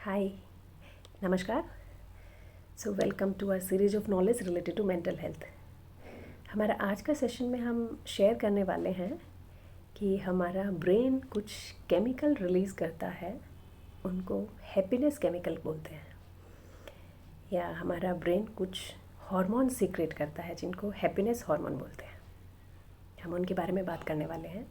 हाय, नमस्कार। So welcome to our series of knowledge related to mental health. हमारा आज का सेशन में हम शेयर करने वाले हैं कि हमारा ब्रेन कुछ केमिकल रिलीज़ करता है, उनको हैप्पीनेस केमिकल बोलते हैं, या हमारा ब्रेन कुछ हार्मोन सीक्रेट करता है जिनको हैप्पीनेस हार्मोन बोलते हैं। हम उनके बारे में बात करने वाले हैं।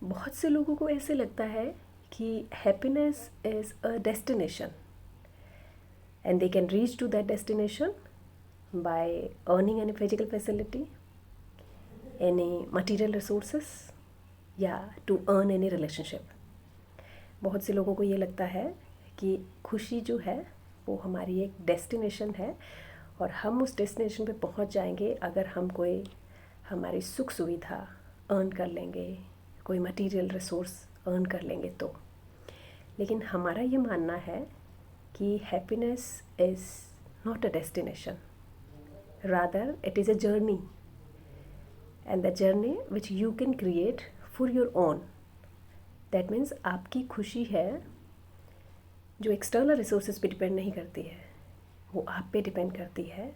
बहुत से लोगों को ऐसे लगता है कि happiness is a destination and they can reach to that destination by earning any physical facility, any material resources, या to earn any relationship. बहुत से लोगों को ये लगता है कि खुशी जो है वो हमारी एक डेस्टिनेशन है और हम उस डेस्टिनेशन पे पहुंच जाएंगे अगर हम कोई हमारी सुख सुविधा अर्न कर लेंगे, कोई मटेरियल रिसोर्स अर्न कर लेंगे तो। लेकिन हमारा ये मानना है कि happiness is not a destination, rather it is a journey, and the journey which you can create for your own. That means आपकी खुशी है जो एक्सटर्नल रिसोर्सेज पे डिपेंड नहीं करती है, वो आप पे डिपेंड करती है।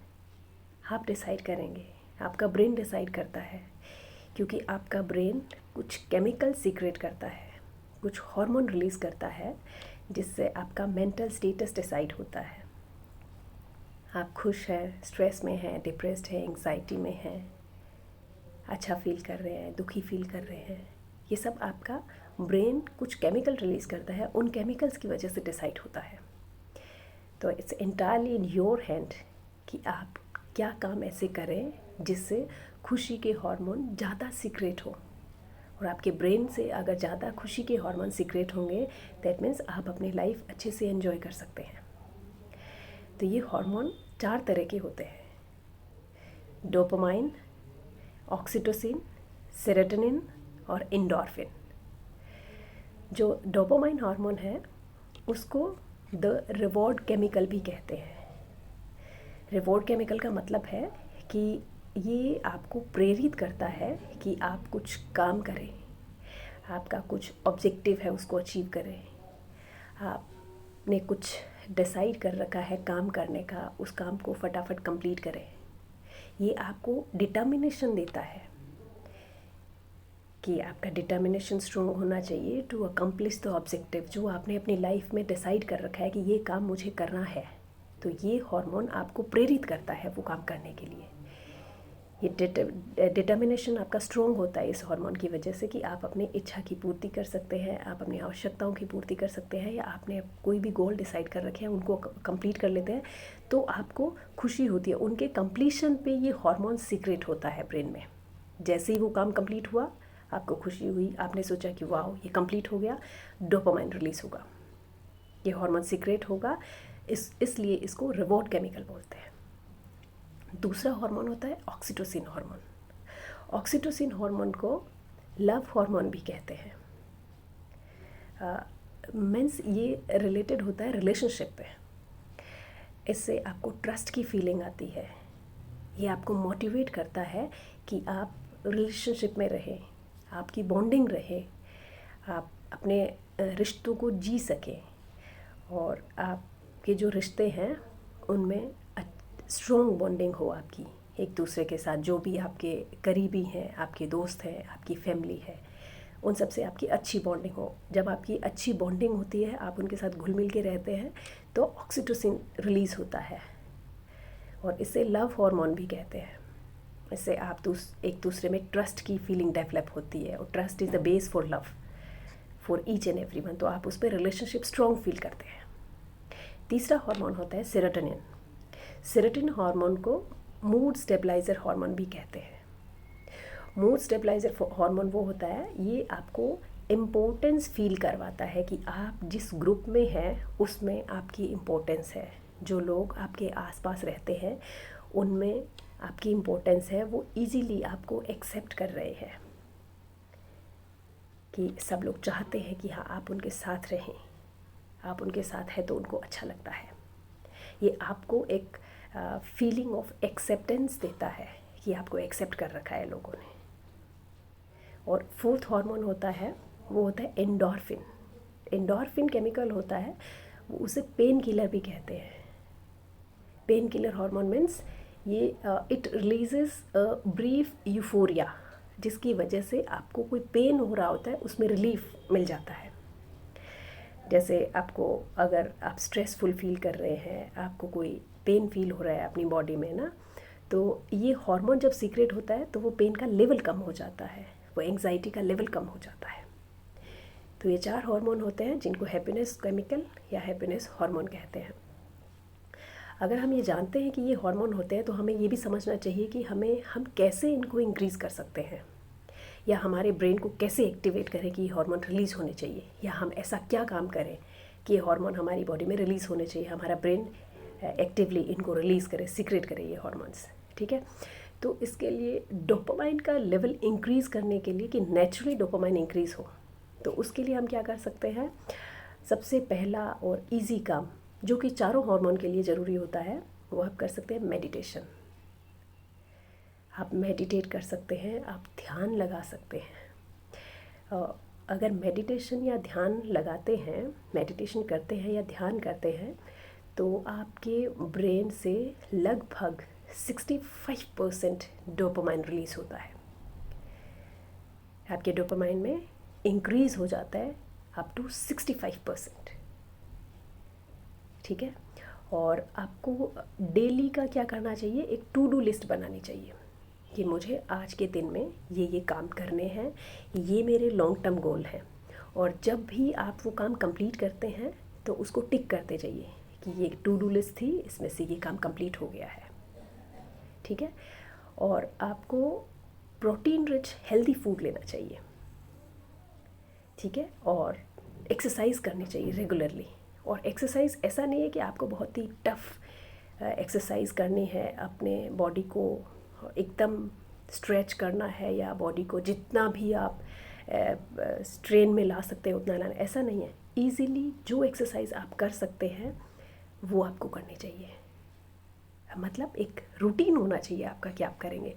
आप डिसाइड करेंगे, आपका ब्रेन डिसाइड करता है, क्योंकि आपका ब्रेन कुछ केमिकल सीक्रेट करता है, कुछ हार्मोन रिलीज़ करता है जिससे आपका मेंटल स्टेटस डिसाइड होता है। आप खुश हैं, स्ट्रेस में हैं, डिप्रेस्ड हैं, एंग्जाइटी में हैं, अच्छा फील कर रहे हैं, दुखी फील कर रहे हैं, ये सब आपका ब्रेन कुछ केमिकल रिलीज़ करता है, उन केमिकल्स की वजह से डिसाइड होता है। तो it's entirely in your hand कि आप क्या काम ऐसे करें जिससे खुशी के हार्मोन ज़्यादा सीक्रेट हो। और आपके ब्रेन से अगर ज़्यादा खुशी के हार्मोन सीक्रेट होंगे, दैट मीन्स आप अपनी लाइफ अच्छे से एंजॉय कर सकते हैं। तो ये हार्मोन 4 तरह के होते हैं: डोपामाइन, ऑक्सीटोसिन, सेरोटोनिन और एंडोर्फिन। जो डोपामाइन हार्मोन है उसको द रिवॉर्ड केमिकल भी कहते हैं। रिवॉर्ड केमिकल का मतलब है कि ये आपको प्रेरित करता है कि आप कुछ काम करें, आपका कुछ ऑब्जेक्टिव है उसको अचीव करें, आपने कुछ डिसाइड कर रखा है काम करने का, उस काम को फटाफट कंप्लीट करें। ये आपको डिटर्मिनेशन देता है कि आपका डिटर्मिनेशन स्ट्रॉन्ग होना चाहिए टू अकम्प्लिश द ऑब्जेक्टिव जो आपने अपनी लाइफ में डिसाइड कर रखा है कि ये काम मुझे करना है। तो ये हार्मोन आपको प्रेरित करता है वो काम करने के लिए। ये डिटर्मिनेशन आपका स्ट्रॉन्ग होता है इस हार्मोन की वजह से कि आप अपनी इच्छा की पूर्ति कर सकते हैं, आप अपनी आवश्यकताओं की पूर्ति कर सकते हैं, या आपने कोई भी गोल डिसाइड कर रखे हैं उनको कंप्लीट कर लेते हैं तो आपको खुशी होती है। उनके कंप्लीशन पे ये हार्मोन सीक्रेट होता है ब्रेन में। जैसे ही वो काम कंप्लीट हुआ, आपको खुशी हुई, आपने सोचा कि वाह ये कंप्लीट हो गया, डोपामाइन रिलीज़ होगा, ये हार्मोन सीक्रेट होगा। इसलिए इसको रिवॉर्ड केमिकल बोलते हैं। दूसरा हार्मोन होता है ऑक्सीटोसिन हार्मोन। ऑक्सीटोसिन हार्मोन को लव हार्मोन भी कहते हैं। मीन्स ये रिलेटेड होता है रिलेशनशिप पे। इससे आपको ट्रस्ट की फीलिंग आती है, ये आपको मोटिवेट करता है कि आप रिलेशनशिप में रहें, आपकी बॉन्डिंग रहे, आप अपने रिश्तों को जी सकें और आपके जो रिश्ते हैं उनमें स्ट्रॉन्ग बॉन्डिंग हो आपकी एक दूसरे के साथ। जो भी आपके करीबी हैं, आपके दोस्त हैं, आपकी फैमिली है, उन सब से आपकी अच्छी बॉन्डिंग हो। जब आपकी अच्छी बॉन्डिंग होती है, आप उनके साथ घुल मिल के रहते हैं, तो ऑक्सीटोसिन रिलीज़ होता है और इसे लव हार्मोन भी कहते हैं। इससे आप एक दूसरे में ट्रस्ट की फीलिंग डेवलप होती है और trust is the base for love for each and every one. तो आप उस पर रिलेशनशिप स्ट्रॉन्ग फील करते हैं। तीसरा हार्मोन होता है सेरोटोनिन। सेरोटोनिन हार्मोन को मूड स्टेबलाइज़र हार्मोन भी कहते हैं। मूड स्टेबलाइज़र हार्मोन वो होता है, ये आपको इम्पोर्टेंस फील करवाता है कि आप जिस ग्रुप में हैं उसमें आपकी इम्पोर्टेंस है। जो लोग आपके आसपास रहते हैं उनमें आपकी इम्पोर्टेंस है, वो इजीली आपको एक्सेप्ट कर रहे हैं कि सब लोग चाहते हैं कि हाँ आप उनके साथ रहें, आप उनके साथ हैं तो उनको अच्छा लगता है। ये आपको एक फीलिंग ऑफ एक्सेप्टेंस देता है कि आपको एक्सेप्ट कर रखा है लोगों ने। और फोर्थ हार्मोन होता है वो होता है एंडोर्फिन। एंडोर्फिन केमिकल होता है वो उसे पेन किलर भी कहते हैं। पेन किलर हार्मोन मीन्स ये it releases a brief euphoria, जिसकी वजह से आपको कोई पेन हो रहा होता है उसमें रिलीफ मिल जाता है। जैसे आपको अगर आप स्ट्रेसफुल फील कर रहे हैं, आपको कोई पेन फील हो रहा है अपनी बॉडी में ना, तो ये हार्मोन जब सीक्रेट होता है तो वो पेन का लेवल कम हो जाता है, वो एंग्जाइटी का लेवल कम हो जाता है। तो ये 4 हार्मोन होते हैं जिनको हैप्पीनेस केमिकल या हैप्पीनेस हार्मोन कहते हैं। अगर हम ये जानते हैं कि ये हार्मोन होते हैं तो हमें ये भी समझना चाहिए कि हम कैसे इनको इंक्रीज़ कर सकते हैं, या हमारे ब्रेन को कैसे एक्टिवेट करें कि ये हार्मोन रिलीज़ होने चाहिए, या हम ऐसा क्या काम करें कि ये हार्मोन हमारी बॉडी में रिलीज़ होने चाहिए, हमारा ब्रेन एक्टिवली इनको रिलीज़ करे, सीक्रेट करे ये हार्मोन्स। ठीक है, तो इसके लिए डोपामाइन का लेवल इंक्रीज़ करने के लिए, कि नेचुरली डोपामाइन इंक्रीज़ हो, तो उसके लिए हम क्या कर सकते हैं। सबसे पहला और इजी काम जो कि चारों हार्मोन के लिए ज़रूरी होता है, वो आप कर सकते हैं मेडिटेशन। आप मेडिटेट कर सकते हैं, आप ध्यान लगा सकते हैं। अगर मेडिटेशन या ध्यान लगाते हैं, मेडिटेशन करते हैं या ध्यान करते हैं, तो आपके ब्रेन से लगभग 65% डोपामाइन रिलीज़ होता है। आपके डोपामाइन में इंक्रीज़ हो जाता है अप टू 65%। ठीक है, और आपको डेली का क्या करना चाहिए, एक टू डू लिस्ट बनानी चाहिए कि मुझे आज के दिन में ये काम करने हैं, ये मेरे लॉन्ग टर्म गोल हैं। और जब भी आप वो काम कंप्लीट करते हैं तो उसको टिक करते जाइए कि ये टू डू लिस्ट थी, इसमें से ये काम कंप्लीट हो गया है। ठीक है, और आपको प्रोटीन रिच हेल्दी फूड लेना चाहिए। ठीक है, और एक्सरसाइज करनी चाहिए रेगुलरली। और एक्सरसाइज ऐसा नहीं है कि आपको बहुत ही टफ एक्सरसाइज करनी है, अपने बॉडी को एकदम स्ट्रेच करना है, या बॉडी को जितना भी आप स्ट्रेन में ला सकते हैं उतना लाना, ऐसा नहीं है। ईज़िली जो एक्सरसाइज आप कर सकते हैं वो आपको करनी चाहिए। मतलब एक रूटीन होना चाहिए आपका कि आप करेंगे।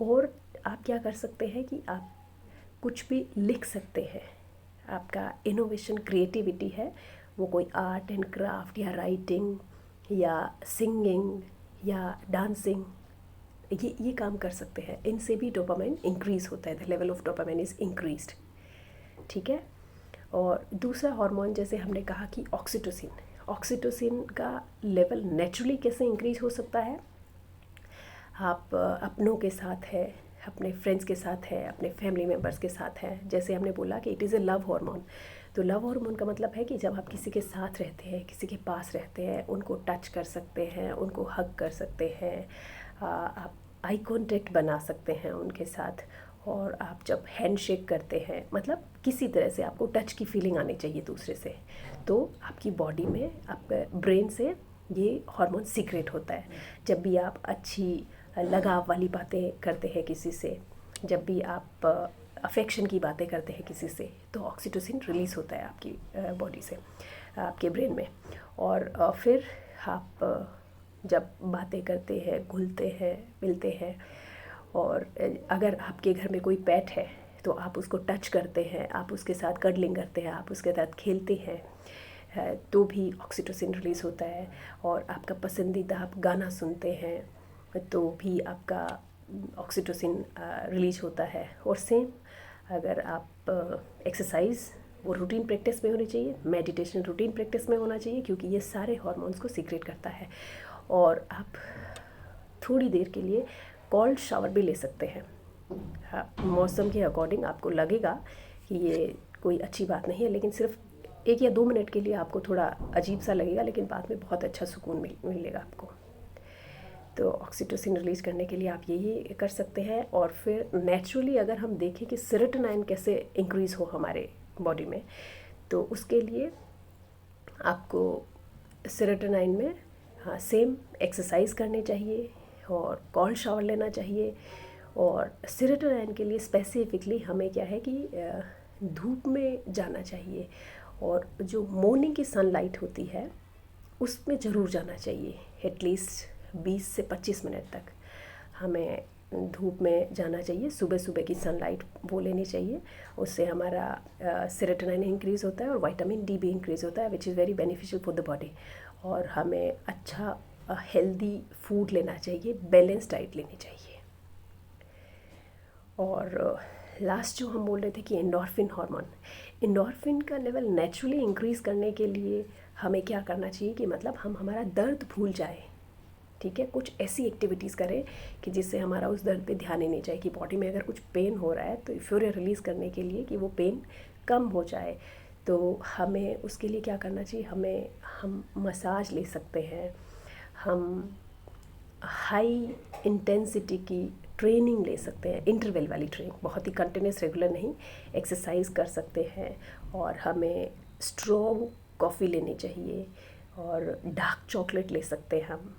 और आप क्या कर सकते हैं कि आप कुछ भी लिख सकते हैं। आपका इनोवेशन क्रिएटिविटी है, वो कोई आर्ट एंड क्राफ्ट या राइटिंग या सिंगिंग या डांसिंग, ये काम कर सकते हैं। इनसे भी डोपामाइन इंक्रीज़ होता है, the level of dopamine is increased. ठीक है, और दूसरा हार्मोन जैसे हमने कहा कि ऑक्सीटोसिन, ऑक्सीटोसिन का लेवल नेचुरली कैसे इंक्रीज़ हो सकता है। आप अपनों के साथ है, अपने फ्रेंड्स के साथ है, अपने फैमिली मेम्बर्स के साथ हैं। जैसे हमने बोला कि it is a love hormone, तो लव हार्मोन का मतलब है कि जब आप किसी के साथ रहते हैं, किसी के पास रहते हैं, उनको टच कर सकते हैं, उनको हग कर सकते हैं, आप आई कॉन्टेक्ट बना सकते हैं उनके साथ, और आप जब हैंड शेक करते हैं, मतलब किसी तरह से आपको टच की फीलिंग आनी चाहिए दूसरे से, तो आपकी बॉडी में, आपके ब्रेन से ये हार्मोन सीक्रेट होता है। जब भी आप अच्छी लगाव वाली बातें करते हैं किसी से, जब भी आप अफेक्शन की बातें करते हैं किसी से, तो ऑक्सीटोसिन रिलीज़ होता है आपकी बॉडी से, आपके ब्रेन में। और फिर आप जब बातें करते हैं, घुलते हैं, मिलते हैं, और अगर आपके घर में कोई पेट है तो आप उसको टच करते हैं, आप उसके साथ कडलिंग करते हैं, आप उसके साथ खेलते हैं, तो भी ऑक्सीटोसिन रिलीज़ होता है। और आपका पसंदीदा आप गाना सुनते हैं तो भी आपका ऑक्सीटोसिन रिलीज होता है। और सेम अगर आप एक्सरसाइज वो रूटीन प्रैक्टिस में होनी चाहिए, मेडिटेशन रूटीन प्रैक्टिस में होना चाहिए, क्योंकि ये सारे हार्मोन्स को सीक्रेट करता है। और आप थोड़ी देर के लिए कोल्ड शावर भी ले सकते हैं। हाँ, मौसम के अकॉर्डिंग आपको लगेगा कि ये कोई अच्छी बात नहीं है, लेकिन सिर्फ 1 या 2 मिनट के लिए आपको थोड़ा अजीब सा लगेगा, लेकिन बाद में बहुत अच्छा सुकून मिलेगा आपको। तो ऑक्सीटोसिन रिलीज़ करने के लिए आप यही कर सकते हैं। और फिर नेचुरली अगर हम देखें कि सेरोटोनिन कैसे इंक्रीज़ हो हमारे बॉडी में, तो उसके लिए आपको सेरोटोनिन में सेम एक्सरसाइज करनी चाहिए और कोल्ड शावर लेना चाहिए। और सेरोटोनिन के लिए स्पेसिफिकली हमें क्या है कि धूप में जाना चाहिए, और जो मॉर्निंग की सनलाइट होती है उसमें ज़रूर जाना चाहिए। एटलीस्ट 20 से 25 मिनट तक हमें धूप में जाना चाहिए, सुबह सुबह की सनलाइट वो लेनी चाहिए। उससे हमारा सेरोटोनिन इंक्रीज़ होता है और विटामिन डी भी इंक्रीज़ होता है, which is very beneficial for the body. और हमें अच्छा हेल्दी फूड लेना चाहिए, बैलेंस डाइट लेनी चाहिए। और लास्ट जो हम बोल रहे थे कि एंडोर्फिन हार्मोन, एंडोर्फिन का लेवल नेचुरली इंक्रीज़ करने के लिए हमें क्या करना चाहिए कि मतलब हम हमारा दर्द भूल जाए, ठीक है। कुछ ऐसी एक्टिविटीज़ करें कि जिससे हमारा उस दर्द पे ध्यान ही नहीं जाए, कि बॉडी में अगर कुछ पेन हो रहा है तो यूफोरिया रिलीज़ करने के लिए कि वो पेन कम हो जाए, तो हमें उसके लिए क्या करना चाहिए, हम मसाज ले सकते हैं, हम हाई इंटेंसिटी की ट्रेनिंग ले सकते हैं, इंटरवल वाली ट्रेनिंग, बहुत ही कंटिन्यूस रेगुलर नहीं, एक्सरसाइज कर सकते हैं। और हमें स्ट्रॉन्ग कॉफ़ी लेनी चाहिए और डार्क चॉकलेट ले सकते हैं हम।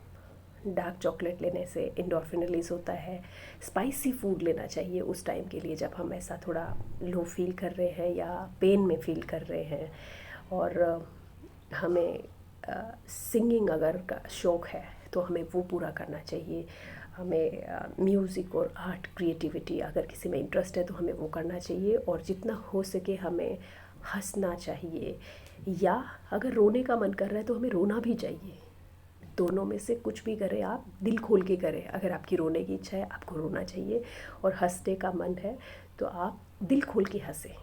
डार्क चॉकलेट लेने से एंडोर्फिन रिलीज़ होता है। स्पाइसी फूड लेना चाहिए उस टाइम के लिए जब हम ऐसा थोड़ा लो फील कर रहे हैं या पेन में फील कर रहे हैं। और हमें सिंगिंग अगर का शौक़ है तो हमें वो पूरा करना चाहिए। हमें म्यूज़िक और आर्ट क्रिएटिविटी अगर किसी में इंटरेस्ट है तो हमें वो करना चाहिए। और जितना हो सके हमें हंसना चाहिए, या अगर रोने का मन कर रहा है तो हमें रोना भी चाहिए। दोनों में से कुछ भी करें, आप दिल खोल के करें। अगर आपकी रोने की इच्छा है आपको रोना चाहिए, और हंसने का मन है तो आप दिल खोल के हंसें।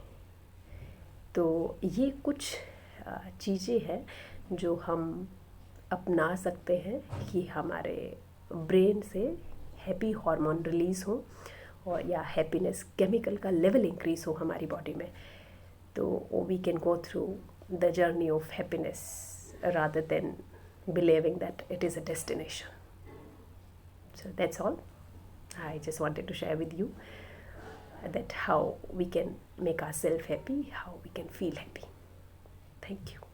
तो ये कुछ चीज़ें हैं जो हम अपना सकते हैं कि हमारे ब्रेन से हैप्पी हार्मोन रिलीज़ हो, और या हैप्पीनेस केमिकल का लेवल इंक्रीज़ हो हमारी बॉडी में। तो we can go through the journey of happiness rather than believing that it is a destination. So that's all. I just wanted to share with you that how we can make ourselves happy, how we can feel happy. Thank you.